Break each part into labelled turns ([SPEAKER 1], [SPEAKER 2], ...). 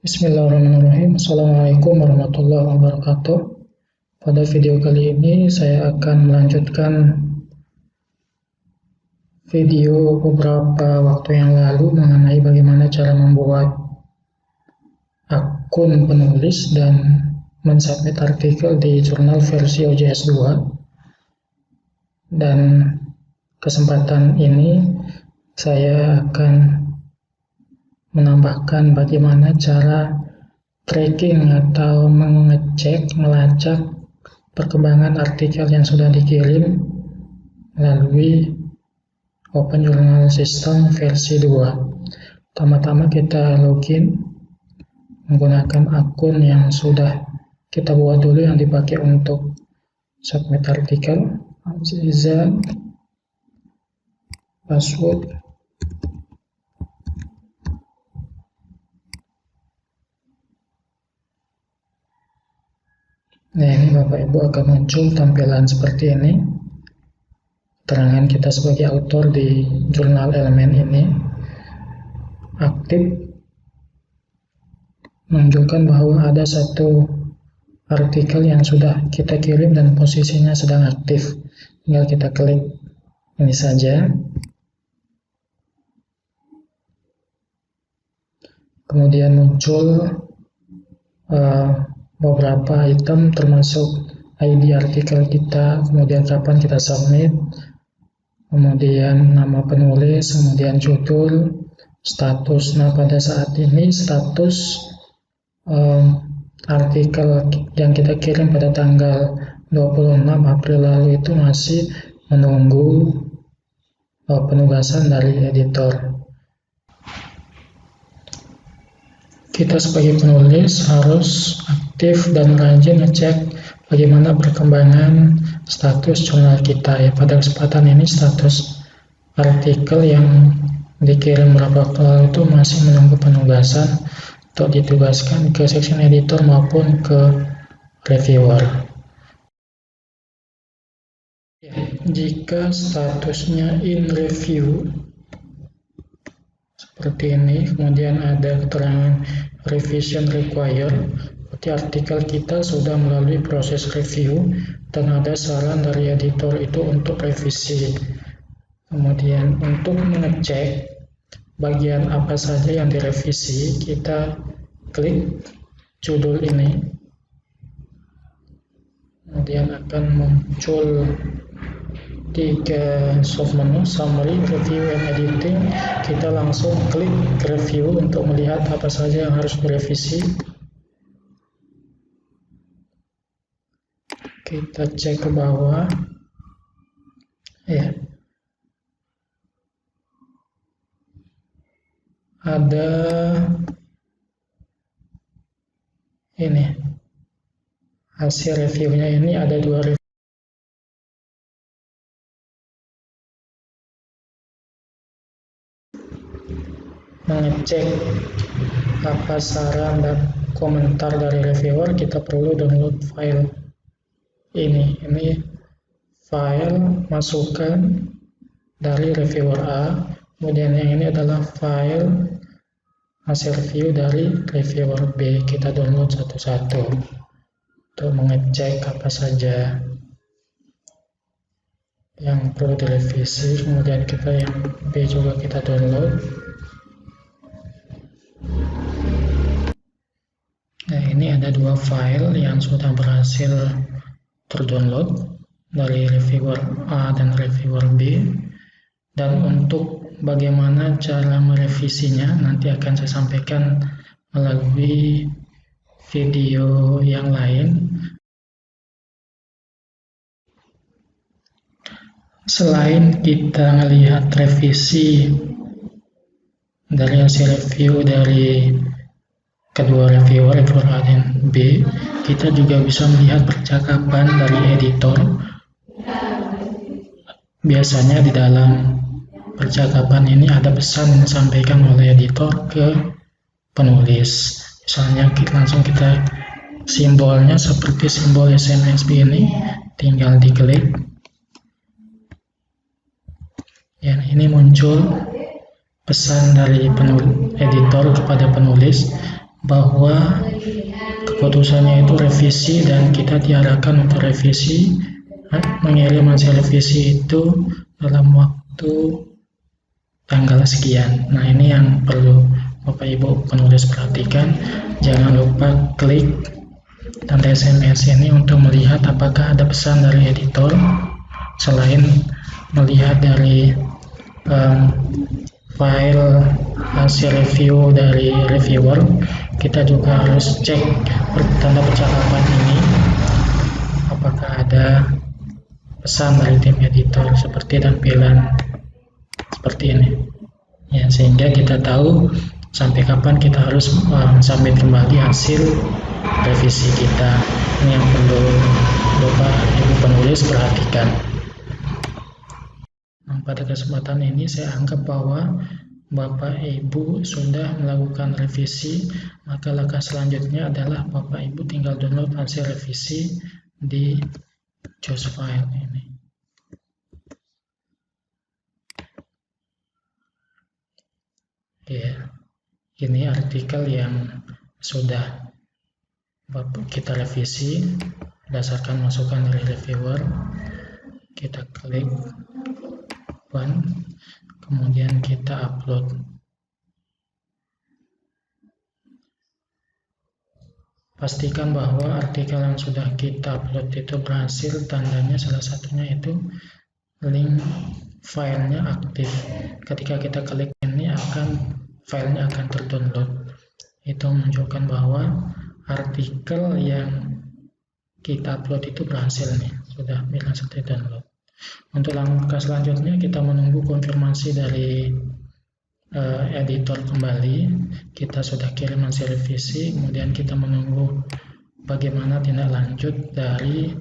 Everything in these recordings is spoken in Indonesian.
[SPEAKER 1] Bismillahirrahmanirrahim. Assalamualaikum warahmatullahi wabarakatuh. Pada video kali ini saya akan melanjutkan video beberapa waktu yang lalu mengenai bagaimana cara membuat akun penulis dan mensubmit artikel di jurnal versi OJS 2. Dan kesempatan ini saya akan menambahkan bagaimana cara tracking atau mengecek, melacak perkembangan artikel yang sudah dikirim melalui Open Journal System versi 2. Pertama-tama kita login menggunakan akun yang sudah kita buat dulu yang dipakai untuk submit artikel. Aziza, password. Nah, ini Bapak Ibu akan muncul tampilan seperti ini. Keterangan kita sebagai autor di jurnal elemen ini aktif, menunjukkan bahwa ada satu artikel yang sudah kita kirim dan posisinya sedang aktif. Tinggal kita klik ini saja. Kemudian muncul beberapa item termasuk ID artikel kita, kemudian kapan kita submit, kemudian nama penulis, kemudian judul, status. Nah, pada saat ini status artikel yang kita kirim pada tanggal 26 April lalu itu masih menunggu penugasan dari editor. Kita sebagai penulis harus aktif dan rajin ngecek bagaimana perkembangan status jurnal kita ya. Pada kesempatan ini status artikel yang dikirim beberapa waktu lalu itu masih menunggu penugasan untuk ditugaskan ke section editor maupun ke reviewer. Ya, jika statusnya in review seperti ini, kemudian ada keterangan revision required, berarti artikel kita sudah melalui proses review dan ada saran dari editor itu untuk revisi. Kemudian untuk mengecek bagian apa saja yang direvisi, kita klik judul ini, kemudian akan muncul 3 soft menu, summary, review, and editing. Kita langsung klik review untuk melihat apa saja yang harus direvisi. Kita cek ke bawah ya, ada ini hasil reviewnya. Ini ada 2 review. Mengecek apa saran dan komentar dari reviewer, kita perlu download file ini. Ini file masukan dari reviewer A, kemudian yang ini adalah file hasil review dari reviewer B. Kita download satu-satu untuk mengecek apa saja yang perlu direvisi. Kemudian kita yang B juga kita download. Nah, ini ada 2 file yang sudah berhasil terdownload dari reviewer A dan reviewer B. Dan untuk bagaimana cara merevisinya nanti akan saya sampaikan melalui video yang lain. Selain kita melihat revisi dari hasil review dari kedua reviewer A dan B, kita juga bisa melihat percakapan dari editor. Biasanya di dalam percakapan ini ada pesan yang disampaikan oleh editor ke penulis. Misalnya langsung kita simbolnya seperti simbol SMS ini, tinggal diklik. Ya, ini muncul pesan dari editor kepada penulis. bahwa keputusannya itu revisi dan kita diarahkan untuk revisi, mengirim hasil revisi itu dalam waktu tanggal sekian. Nah, ini yang perlu Bapak Ibu penulis perhatikan. Jangan lupa klik tanda SMS ini untuk melihat apakah ada pesan dari editor. Selain melihat dari file hasil review dari reviewer, kita juga harus cek tanda percakapan ini apakah ada pesan dari tim editor seperti tampilan seperti ini ya, sehingga kita tahu sampai kapan kita harus submit kembali hasil revisi kita. Ini yang perlu Bapak Ibu penulis perhatikan. Nah, pada kesempatan ini saya anggap bahwa Bapak Ibu sudah melakukan revisi, maka langkah selanjutnya adalah Bapak Ibu tinggal download hasil revisi di JOS file ini. Ya, ini artikel yang sudah kita revisi berdasarkan masukan dari reviewer. Kita klik open, kemudian kita upload. Pastikan bahwa artikel yang sudah kita upload itu berhasil, tandanya salah satunya itu link filenya aktif. Ketika kita klik ini filenya akan terdownload. Itu menunjukkan bahwa artikel yang kita upload itu berhasil nih, sudah berhasil terdownload. Untuk langkah selanjutnya kita menunggu konfirmasi dari editor kembali. Kita sudah kirim hasil revisi, kemudian kita menunggu bagaimana tindak lanjut dari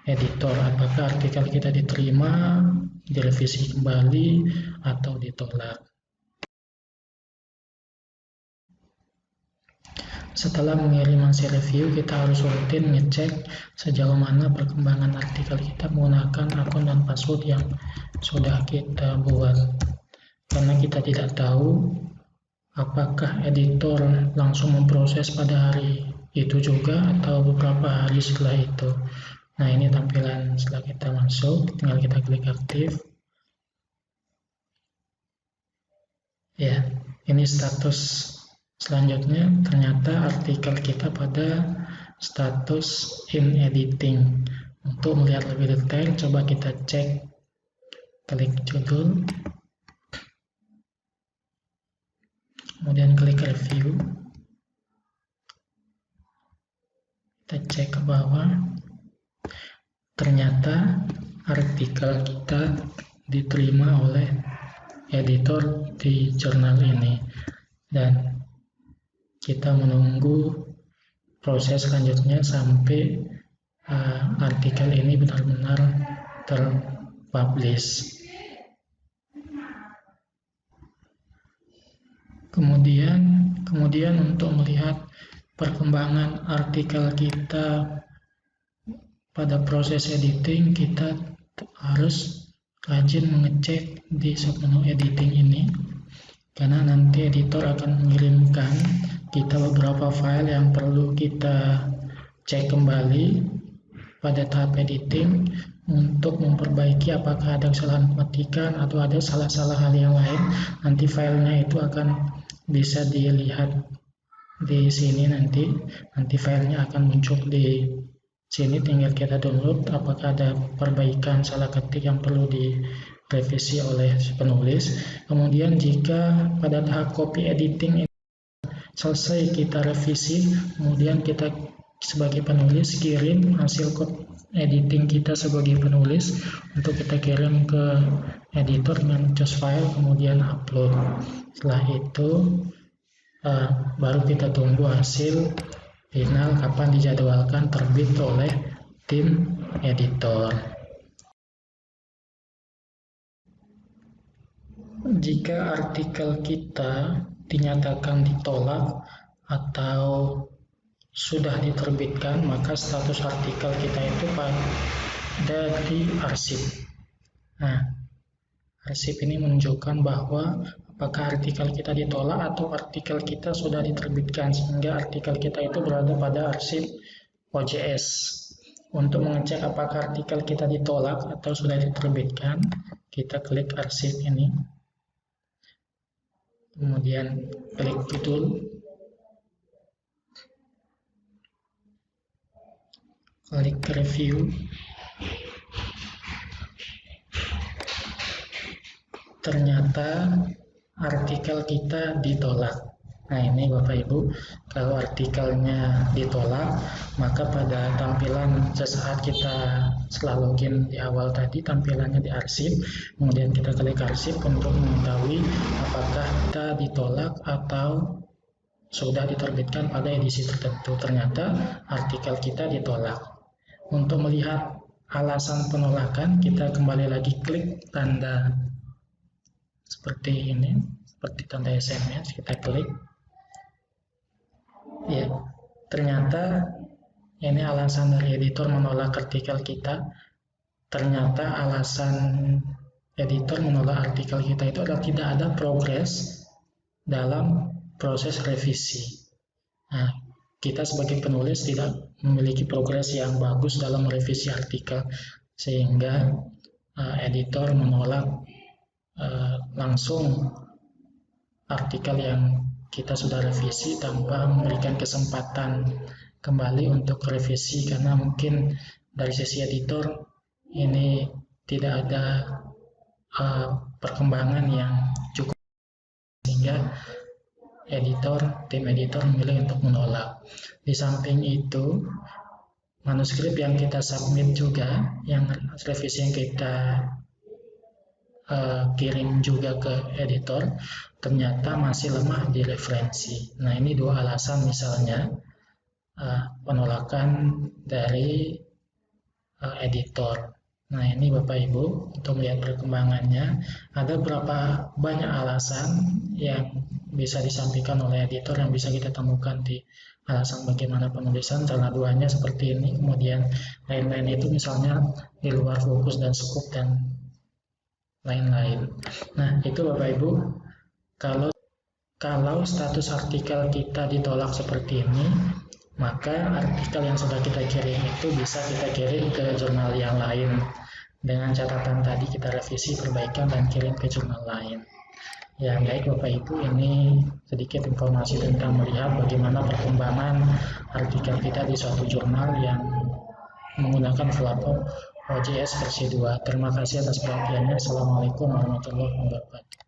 [SPEAKER 1] editor, apakah artikel kita diterima, direvisi kembali, atau ditolak. Setelah mengirim hasil review, kita harus rutin ngecek sejauh mana perkembangan artikel kita menggunakan akun dan password yang sudah kita buat. Karena kita tidak tahu apakah editor langsung memproses pada hari itu juga atau beberapa hari setelah itu. Nah, ini tampilan setelah kita masuk, tinggal kita klik aktif. Ya, ini status selanjutnya. Ternyata artikel kita pada status in editing. Untuk melihat lebih detail, coba kita cek, klik judul, kemudian klik review. Kita cek ke bawah, ternyata artikel kita diterima oleh editor di jurnal ini, dan kita menunggu proses selanjutnya sampai artikel ini benar-benar terpublish. Kemudian untuk melihat perkembangan artikel kita pada proses editing, kita harus rajin mengecek di submenu editing ini, karena nanti editor akan mengirimkan kita beberapa file yang perlu kita cek kembali pada tahap editing untuk memperbaiki apakah ada kesalahan ketikan atau ada salah-salah hal yang lain. Nanti filenya itu akan bisa dilihat di sini, nanti filenya akan muncul di sini, tinggal kita download apakah ada perbaikan salah ketik yang perlu direvisi oleh penulis. Kemudian jika pada tahap copy editing selesai kita revisi, kemudian kita sebagai penulis kirim hasil code editing kita sebagai penulis untuk kita kirim ke editor dengan JOS file, kemudian upload. Setelah itu baru kita tunggu hasil final kapan dijadwalkan terbit oleh tim editor. Jika artikel kita dinyatakan ditolak atau sudah diterbitkan, maka status artikel kita itu pada di arsip. Nah, arsip ini menunjukkan bahwa apakah artikel kita ditolak atau artikel kita sudah diterbitkan, sehingga artikel kita itu berada pada arsip OJS. Untuk mengecek apakah artikel kita ditolak atau sudah diterbitkan, kita klik arsip ini, kemudian klik judul, klik review, ternyata artikel kita ditolak. Nah ini Bapak Ibu, kalau artikelnya ditolak, maka pada tampilan sesaat kita setelah login di awal tadi, tampilannya di arsip, kemudian kita klik arsip untuk mengetahui apakah kita ditolak atau sudah diterbitkan pada edisi tertentu. Ternyata artikel kita ditolak. Untuk melihat alasan penolakan, kita kembali lagi klik tanda seperti ini, seperti tanda SMS, kita klik. Ya, ternyata ini alasan dari editor menolak artikel kita. Ternyata alasan editor menolak artikel kita itu adalah tidak ada progres dalam proses revisi. Nah, kita sebagai penulis tidak memiliki progres yang bagus dalam revisi artikel, sehingga editor menolak langsung artikel yang kita sudah revisi tanpa memberikan kesempatan kembali untuk revisi, karena mungkin dari sisi editor ini tidak ada perkembangan yang cukup, sehingga tim editor memilih untuk menolak. Di samping itu, manuskrip yang kita submit juga, yang revisi yang kita kirim juga ke editor, ternyata masih lemah di referensi. Nah ini dua alasan misalnya penolakan dari editor. Nah ini Bapak Ibu, untuk melihat perkembangannya, ada berapa banyak alasan yang bisa disampaikan oleh editor yang bisa kita temukan di alasan bagaimana penulisan. Salah duanya seperti ini, kemudian lain-lain itu misalnya di luar fokus dan scope dan lain-lain. Nah itu Bapak Ibu, kalau status artikel kita ditolak seperti ini, maka artikel yang sudah kita kirim itu bisa kita kirim ke jurnal yang lain. Dengan catatan tadi kita revisi, perbaikan, dan kirim ke jurnal lain. Ya baik Bapak Ibu, ini sedikit informasi tentang melihat bagaimana perkembangan artikel kita di suatu jurnal yang menggunakan platform OJS versi 2. Terima kasih atas perhatiannya. Assalamualaikum warahmatullahi wabarakatuh.